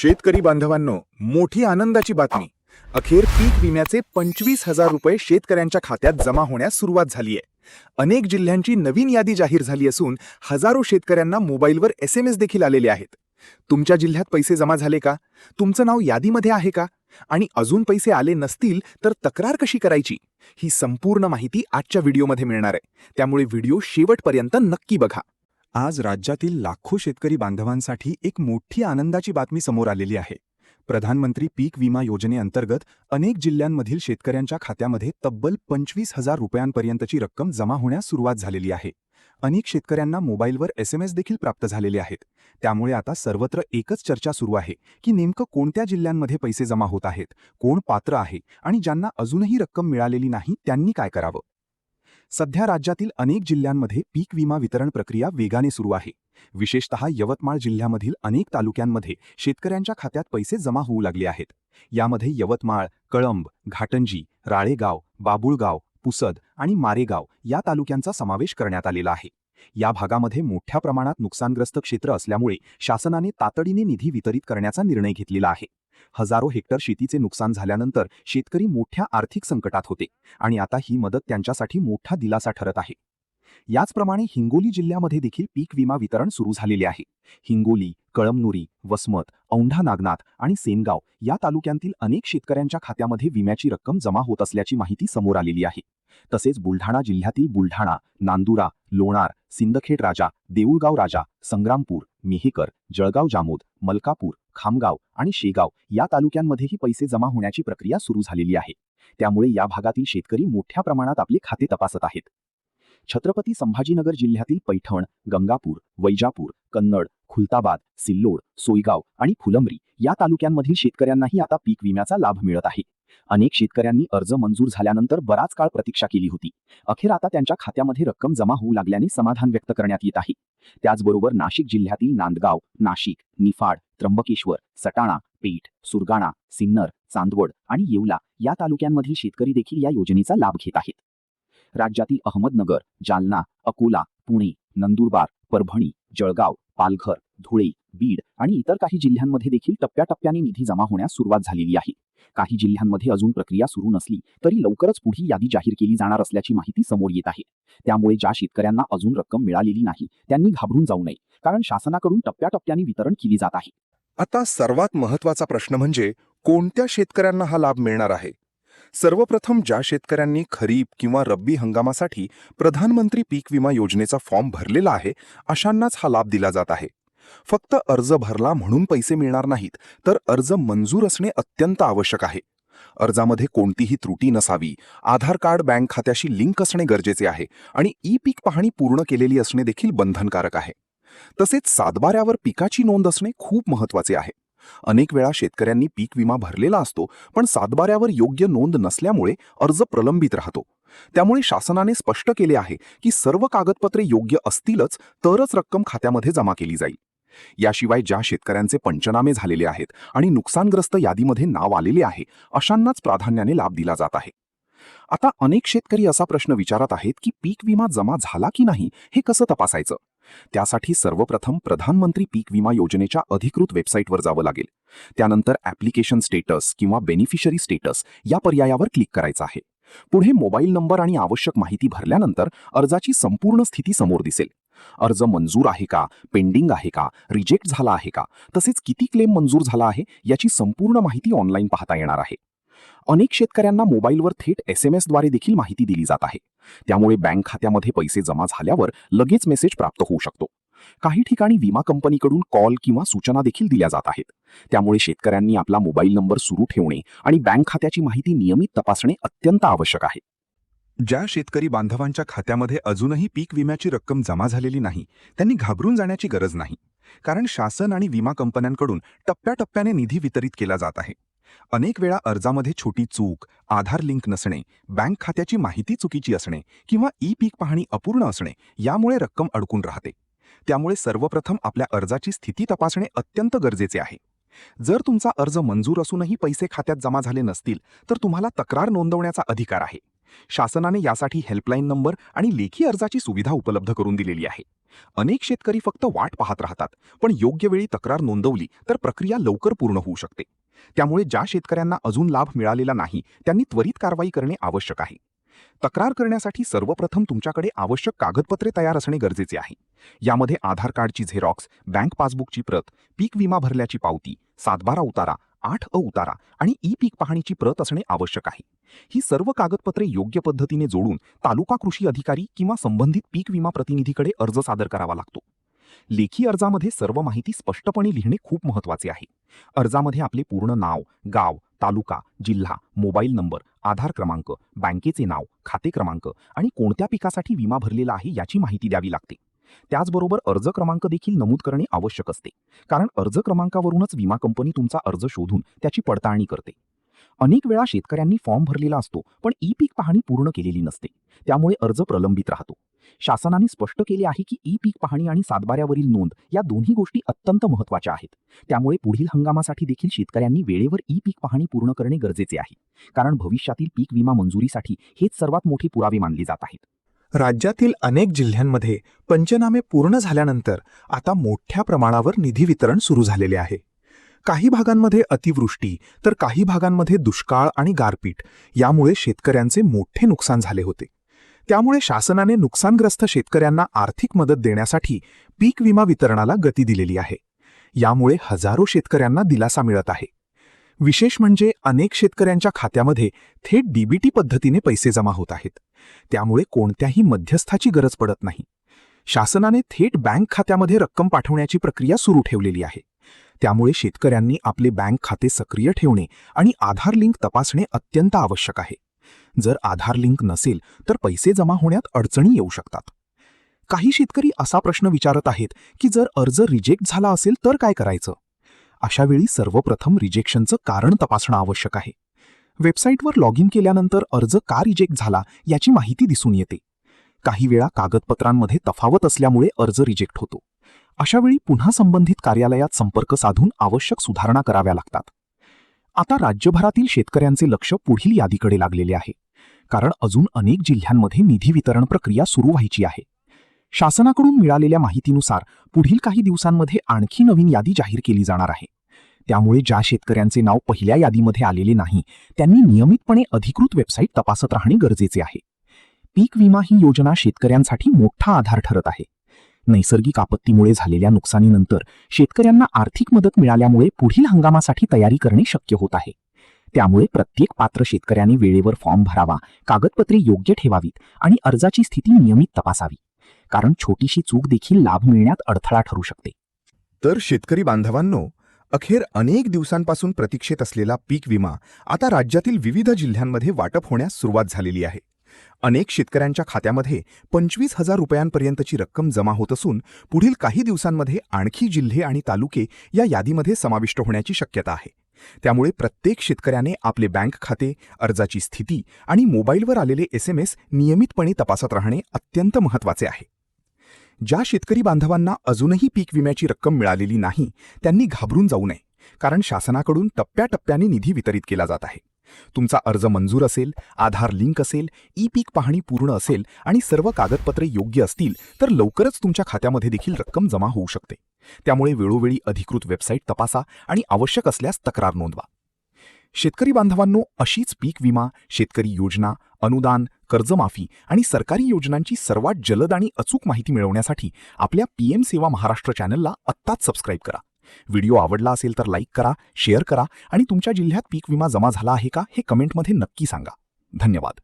शेतकरी बांधवांनो, मोठी आनंदाची बातमी. अखेर पीक विम्याचे 25,000 रुपये शेतकऱ्यांच्या खात्यात जमा होण्यास सुरुवात झाली आहे. अनेक जिल्ह्यांची नवीन यादी जाहीर झाली असून हजारो शेतकऱ्यांना मोबाईलवर SMS देखील आलेले आहेत. तुमच्या जिल्ह्यात पैसे जमा झाले का? तुमचं नाव यादीमध्ये आहे का? आणि अजून पैसे आले नसतील तर तक्रार कशी करायची? ही संपूर्ण माहिती आजच्या व्हिडिओमध्ये मिळणार आहे. त्यामुळे व्हिडिओ शेवटपर्यंत नक्की बघा. आज राज्यातील लाखो शेतकरी बांधवांसाठी एक मोठी आनंदाची बातमी समोर आलेली आहे. प्रधानमंत्री पीक विमा योजनेअंतर्गत अनेक जिल्ह्यांमधील शेतकऱ्यांच्या खात्यामध्ये तब्बल 25,000 रुपयांपर्यंतची रक्कम जमा होण्यास सुरुवात झालेली आहे. अनेक शेतकऱ्यांना मोबाईलवर SMS देखील प्राप्त झालेले आहेत. त्यामुळे आता सर्वत्र एकच चर्चा सुरू आहे की नेमकं कोणत्या जिल्ह्यांमध्ये पैसे जमा होत आहेत, कोण पात्र आहे आणि ज्यांना अजूनही रक्कम मिळालेली नाही त्यांनी काय करावं. सध्या राज्यातील अनेक जिल्ह्यांमध्ये पीक विमा वितरण प्रक्रिया वेगाने सुरू आहे. विशेषतः यवतमाळ जिल्ह्यामधील अनेक तालुक्यांमध्ये शेतकऱ्यांच्या खात्यात पैसे जमा होऊ लागले आहेत. यामध्ये यवतमाळ, कळंब, घाटंजी, राळेगाव, बाबुळगाव, पुसद आणि मारेगाव या तालुक्यांचा समावेश करण्यात आलेला आहे. या भागामध्ये मोठ्या प्रमाणात नुकसानग्रस्त क्षेत्र असल्यामुळे शासनाने तातडीने निधी वितरित करण्याचा निर्णय घेतलेला आहे. हजारो हेक्टर शेतीचे नुकसान झाल्यानंतर शेतकरी मोठ्या आर्थिक संकटात होते आणि आता ही मदत त्यांच्यासाठी मोठा दिलासा ठरत आहे. याचप्रमाणे हिंगोली जिल्ह्यामध्ये देखील पीक विमा वितरण सुरू झालेले आहे. हिंगोली, कळमनुरी, वसमत, औंढा नागनाथ आणि सेनगाव या तालुक्यांतील अनेक शेतकऱ्यांच्या खात्यामध्ये विम्याची रक्कम जमा होत असल्याची माहिती समोर आलेली आहे. तसेच बुलढाणा जिल्ह्यातील बुलढाणा, नांदुरा, लोणार, सिंदखेड राजा, देऊळगाव राजा, संग्रामपूर, मेहकर, जळगाव जामोद, मलकापूर, खामगाव आणि शेगाव या तालुक्यांमध्येही पैसे जमा होण्याची प्रक्रिया सुरू झालेली आहे. त्यामुळे या भागातील शेतकरी मोठ्या प्रमाणात आपले खाते तपासत आहेत. छत्रपती संभाजीनगर जिल्ह्यातील पैठण, गंगापूर, वैजापूर, कन्नड, खुलताबाद, सिल्लोड, सोयगाव आणि फुलंब्री या तालुक्यांमधील शेतकऱ्यांनाही आता पीक विम्याचा लाभ मिळत आहे. अनेक शेतकऱ्यांनी अर्ज मंजूर झाल्यानंतर बराच काळ प्रतीक्षा केली होती. अखेर आता त्यांच्या खात्यामध्ये रक्कम जमा होऊ लागल्याने समाधान व्यक्त करण्यात येत आहे. त्याचबरोबर नाशिक जिल्ह्यातील नांदगाव, नाशिक, निफाड, त्र्यंबकेश्वर, सटाणा, पेठ, सुरगाणा, सिन्नर, चांदवड आणि येवला या तालुक्यांमधील शेतकरी देखील या योजनेचा लाभ घेत आहेत. राज्यातील अहमदनगर, जालना, अकोला, पुणे, नंदुरबार, परभणी, जळगाव, पालघर, धुळे, बीड आणि इतर काही जिल्ह्यांमध्ये देखील टप्प्याटप्प्याने निधी जमा होण्यास सुरुवात झालेली आहे. काही जिल्ह्यांमध्ये अजून प्रक्रिया सुरू नसली तरी लवकरच पुढील यादी जाहीर केली जाणार असल्याची माहिती समोर येत आहे. त्यामुळे ज्या शेतकऱ्यांना अजून रक्कम मिळालेली नाही त्यांनी घाबरून जाऊ नये, कारण शासनाकडून टप्प्याटप्प्याने वितरण केली जात आहे. आता सर्वात महत्त्वाचा प्रश्न म्हणजे कोणत्या शेतकऱ्यांना हा लाभ मिळणार आहे. सर्वप्रथम ज्या शेतकऱ्यांनी खरीप किंवा रब्बी हंगामासाठी प्रधानमंत्री पीक विमा योजनेचा फॉर्म भरलेला आहे अशांनाच हा लाभ दिला जात आहे. फक्त अर्ज भरला म्हणून पैसे मिळणार नाहीत, तर अर्ज मंजूर असणे अत्यंत आवश्यक आहे. अर्जामध्ये कोणतीही त्रुटी नसावी, आधार कार्ड बँक खात्याशी लिंक असणे गरजेचे आहे आणि ई-पीक पाहणी पूर्ण केलेली असणे देखील बंधनकारक आहे. तसेच सातबाऱ्यावर पिकाची नोंद असणे खूप महत्त्वाचे आहे. अनेक वेळा शेतकऱ्यांनी पीक विमा भरलेला असतो पण सातबाऱ्यावर योग्य नोंद नसल्यामुळे अर्ज प्रलंबित राहतो. त्यामुळे शासनाने स्पष्ट केले आहे की सर्व कागदपत्रे योग्य असतीलच तरच रक्कम खात्यामध्ये जमा केली जाईल. याशिवाय ज्या शेतकऱ्यांचे पंचनामे झालेले आहेत आणि नुकसानग्रस्त यादीमध्ये नाव आलेले आहे अशांनाच प्राधान्याने लाभ दिला जात आहे. आता अनेक शेतकरी असा प्रश्न विचारत आहेत की पीक विमा जमा झाला की नाही हे कसं तपासायचं. त्यासाठी सर्वप्रथम प्रधानमंत्री पीक विमा योजनेच्या अधिकृत वेबसाईटवर जावं लागेल. त्यानंतर ॲप्लिकेशन स्टेटस किंवा बेनिफिशरी स्टेटस या पर्यायावर क्लिक करायचं आहे. पुढे मोबाईल नंबर आणि आवश्यक माहिती भरल्यानंतर अर्जाची संपूर्ण स्थिती समोर दिसेल. अर्ज मंजूर आहे का, पेंडिंग आहे का, रिजेक्ट झाला आहे का, तसेच किती क्लेम मंजूर झाला आहे याची संपूर्ण माहिती ऑनलाईन पाहता येणार आहे. अनेक शेतकऱ्यांना मोबाईलवर थेट SMS द्वारे देखील माहिती दिली जात आहे. त्यामुळे बँक खात्यामध्ये पैसे जमा झाल्यावर लगेच मेसेज प्राप्त होऊ शकतो. काही ठिकाणी विमा कंपनीकडून कॉल किंवा सूचना देखील दिल्या जात आहेत. त्यामुळे शेतकऱ्यांनी आपला मोबाईल नंबर सुरू ठेवणे आणि बँक खात्याची माहिती नियमित तपासणे अत्यंत आवश्यक आहे. ज्या शेतकरी बांधवांच्या खात्यामध्ये अजूनही पीक विम्याची रक्कम जमा झालेली नाही त्यांनी घाबरून जाण्याची गरज नाही, कारण शासन आणि विमा कंपन्यांकडून टप्प्याटप्प्याने निधी वितरित केला जात आहे. अनेक वेळा अर्जामध्ये छोटी चूक, आधार लिंक नसणे, बँक खात्याची माहिती चुकीची असणे किंवा ई-पीक पाहणी अपूर्ण असणे यामुळे रक्कम अडकून राहते. त्यामुळे सर्वप्रथम आपल्या अर्जाची स्थिती तपासणे अत्यंत गरजेचे आहे. जर तुमचा अर्ज मंजूर असूनही पैसे खात्यात जमा झाले नसतील तर तुम्हाला तक्रार नोंदवण्याचा अधिकार आहे. शासनाने यासाठी हेल्पलाईन नंबर आणि लेखी अर्जाची सुविधा उपलब्ध करून दिलेली आहे. अनेक शेतकरी फक्त वाट पाहत राहतात, पण योग्य वेळी तक्रार नोंदवली तर प्रक्रिया लवकर पूर्ण होऊ शकते. त्यामुळे ज्या शेतकऱ्यांना अजून लाभ मिळालेला नाही त्यांनी त्वरित कारवाई करणे आवश्यक आहे. तक्रार करण्यासाठी सर्वप्रथम तुमच्याकडे आवश्यक कागदपत्रे तयार असणे गरजेचे आहे. यामध्ये आधार कार्डची झेरॉक्स, बँक पासबुकची प्रत, पीक विमा भरल्याची पावती, 7/12 उतारा, 8अ उतारा आणि ई पीक पाहणीची प्रत असणे आवश्यक आहे. ही सर्व कागदपत्रे योग्य पद्धतीने जोडून तालुका कृषी अधिकारी किंवा संबंधित पीक विमा प्रतिनिधीकडे अर्ज सादर करावा लागतो. लेखी अर्जामध्ये सर्व माहिती स्पष्टपणे लिहिणे खूप महत्त्वाचे आहे. अर्जामध्ये आपले पूर्ण नाव, गाव, तालुका, जिल्हा, मोबाईल नंबर, आधार क्रमांक, बँकेचे नाव, खाते क्रमांक आणि कोणत्या पिकासाठी विमा भरलेला आहे याची माहिती द्यावी लागते. त्याचबरोबर अर्ज क्रमांक देखील नमूद करणे आवश्यक असते, कारण अर्ज क्रमांकावरूनच विमा कंपनी तुमचा अर्ज शोधून त्याची पडताळणी करते. अनेक वेळा शेतकऱ्यांनी फॉर्म भरलेला असतो पण ई पीक पाहणी पूर्ण केलेली नसते, त्यामुळे अर्ज प्रलंबित राहतो. शासनाने स्पष्ट केले आहे की ई पीक पाहणी आणि 7/12वरील नोंद या दोन्ही गोष्टी अत्यंत महत्त्वाच्या आहेत. त्यामुळे पुढील हंगामासाठी देखील शेतकऱ्यांनी वेळेवर ई पीक पाहणी पूर्ण करणे गरजेचे आहे, कारण भविष्यातील पीक विमा मंजुरीसाठी हेच सर्वात मोठे पुरावे मानले जात आहेत. राज्यातील अनेक जिल्ह्यांमध्ये पंचनामे पूर्ण झाल्यानंतर आता मोठ्या प्रमाणावर निधी वितरण सुरू झालेले आहे. काही भागांमध्ये अतिवृष्टी तर काही भागांमध्ये दुष्काळ आणि गारपीट यामुळे शेतकऱ्यांचे मोठे नुकसान झाले होते. त्यामुळे शासनाने नुकसानग्रस्त शेतकऱ्यांना आर्थिक मदत देण्यासाठी पीक विमा वितरणाला गती दिलेली आहे. यामुळे हजारो शेतकऱ्यांना दिलासा मिळत आहे. विशेष म्हणजे अनेक शेतकऱ्यांच्या खात्यामध्ये थेट डीबीटी पद्धतीने पैसे जमा होत आहेत. त्यामुळे कोणत्याही मध्यस्थाची गरज पडत नाही. शासनाने थेट बँक खात्यामध्ये रक्कम पाठवण्याची प्रक्रिया सुरू ठेवलेली आहे. त्यामुळे शेतकऱ्यांनी आपले बँक खाते सक्रिय ठेवणे आणि आधार लिंक तपासणे अत्यंत आवश्यक आहे. जर आधार लिंक नसेल तर पैसे जमा होण्यात अडचणी येऊ शकतात. काही शेतकरी असा प्रश्न विचारत आहेत की जर अर्ज रिजेक्ट झाला असेल तर काय करायचं? अशावेळी सर्वप्रथम रिजेक्शनचं कारण तपासणं आवश्यक आहे. वेबसाईटवर लॉग इन केल्यानंतर अर्ज का रिजेक्ट झाला याची माहिती दिसून येते. काही वेळा कागदपत्रांमध्ये तफावत असल्यामुळे अर्ज रिजेक्ट होतो. अशावेळी पुन्हा संबंधित कार्यालयात संपर्क साधून आवश्यक सुधारणा कराव्या लागतात. आता राज्यभरातील शेतकऱ्यांचे लक्ष पुढील यादीकडे लागलेले आहे, कारण अजून अनेक जिल्ह्यांमध्ये निधी वितरण प्रक्रिया सुरू व्हायची आहे. शासनाकडून मिळालेल्या माहितीनुसार पुढील काही दिवसांमध्ये आणखी नवीन यादी जाहीर केली जाणार आहे. त्यामुळे ज्या शेतकऱ्यांचे नाव पहिल्या यादीमध्ये आलेले नाही त्यांनी नियमितपणे अधिकृत वेबसाईट तपासत राहणे गरजेचे आहे. पीक विमा ही योजना शेतकऱ्यांसाठी मोठा आधार ठरत आहे. नैसर्गिक आपत्तीमुळे झालेल्या नुकसानीनंतर शेतकऱ्यांना आर्थिक मदत मिळाल्यामुळे पुढील हंगामासाठी तयारी करणे शक्य होत आहे. त्यामुळे प्रत्येक पात्र शेतकऱ्यांनी वेळेवर फॉर्म भरावा, कागदपत्रे योग्य ठेवावीत आणि अर्जाची स्थिती नियमित तपासावी, कारण छोटीशी चूक देखील लाभ मिळण्यात अडथळा ठरू शकते. तर शेतकरी बांधवांनो, अखेर अनेक दिवसांपासून प्रतीक्षेत असलेला पीक विमा आता राज्यातील विविध जिल्ह्यांमध्ये वाटप होण्यास सुरुवात झालेली आहे. अनेक शेतकऱ्यांच्या खात्यामध्ये 25,000 रुपयांपर्यंतची रक्कम जमा होत असून पुढील काही दिवसांमध्ये आणखी जिल्हे आणि तालुके या यादीमध्ये समाविष्ट होण्याची शक्यता आहे. त्यामुळे प्रत्येक शेतकऱ्याने आपले बँक खाते, अर्जाची स्थिती आणि मोबाईलवर आलेले SMS नियमितपणे तपासत राहणे अत्यंत महत्त्वाचे आहे. ज्या शेतकरी बांधवांना अजूनही पीक विम्याची रक्कम मिळालेली नाही त्यांनी घाबरून जाऊ नये, कारण शासनाकडून टप्प्याटप्प्याने निधी वितरित केला जात आहे. तुमचा अर्ज मंजूर असेल, आधार लिंक असेल, ई पीक पाहणी पूर्ण असेल आणि सर्व कागदपत्रे योग्य असतील तर लवकरच तुमच्या खात्यामध्ये देखील रक्कम जमा होऊ शकते. त्यामुळे वेळोवेळी अधिकृत वेबसाईट तपासा आणि आवश्यक असल्यास तक्रार नोंदवा. शेतकरी बांधवांनो, अशीच पीक विमा, शेतकरी योजना, अनुदान, कर्जमाफी आणि सरकारी योजनांची सर्वात जलद आणि अचूक माहिती मिळवण्यासाठी आपल्या PM सेवा महाराष्ट्र चॅनलला आत्ताच सबस्क्राईब करा. व्हिडिओ आवडला असेल तर लाईक करा, शेअर करा आणि तुमच्या जिल्ह्यात पीक विमा जमा झाला आहे का हे कमेंटमध्ये नक्की सांगा. धन्यवाद.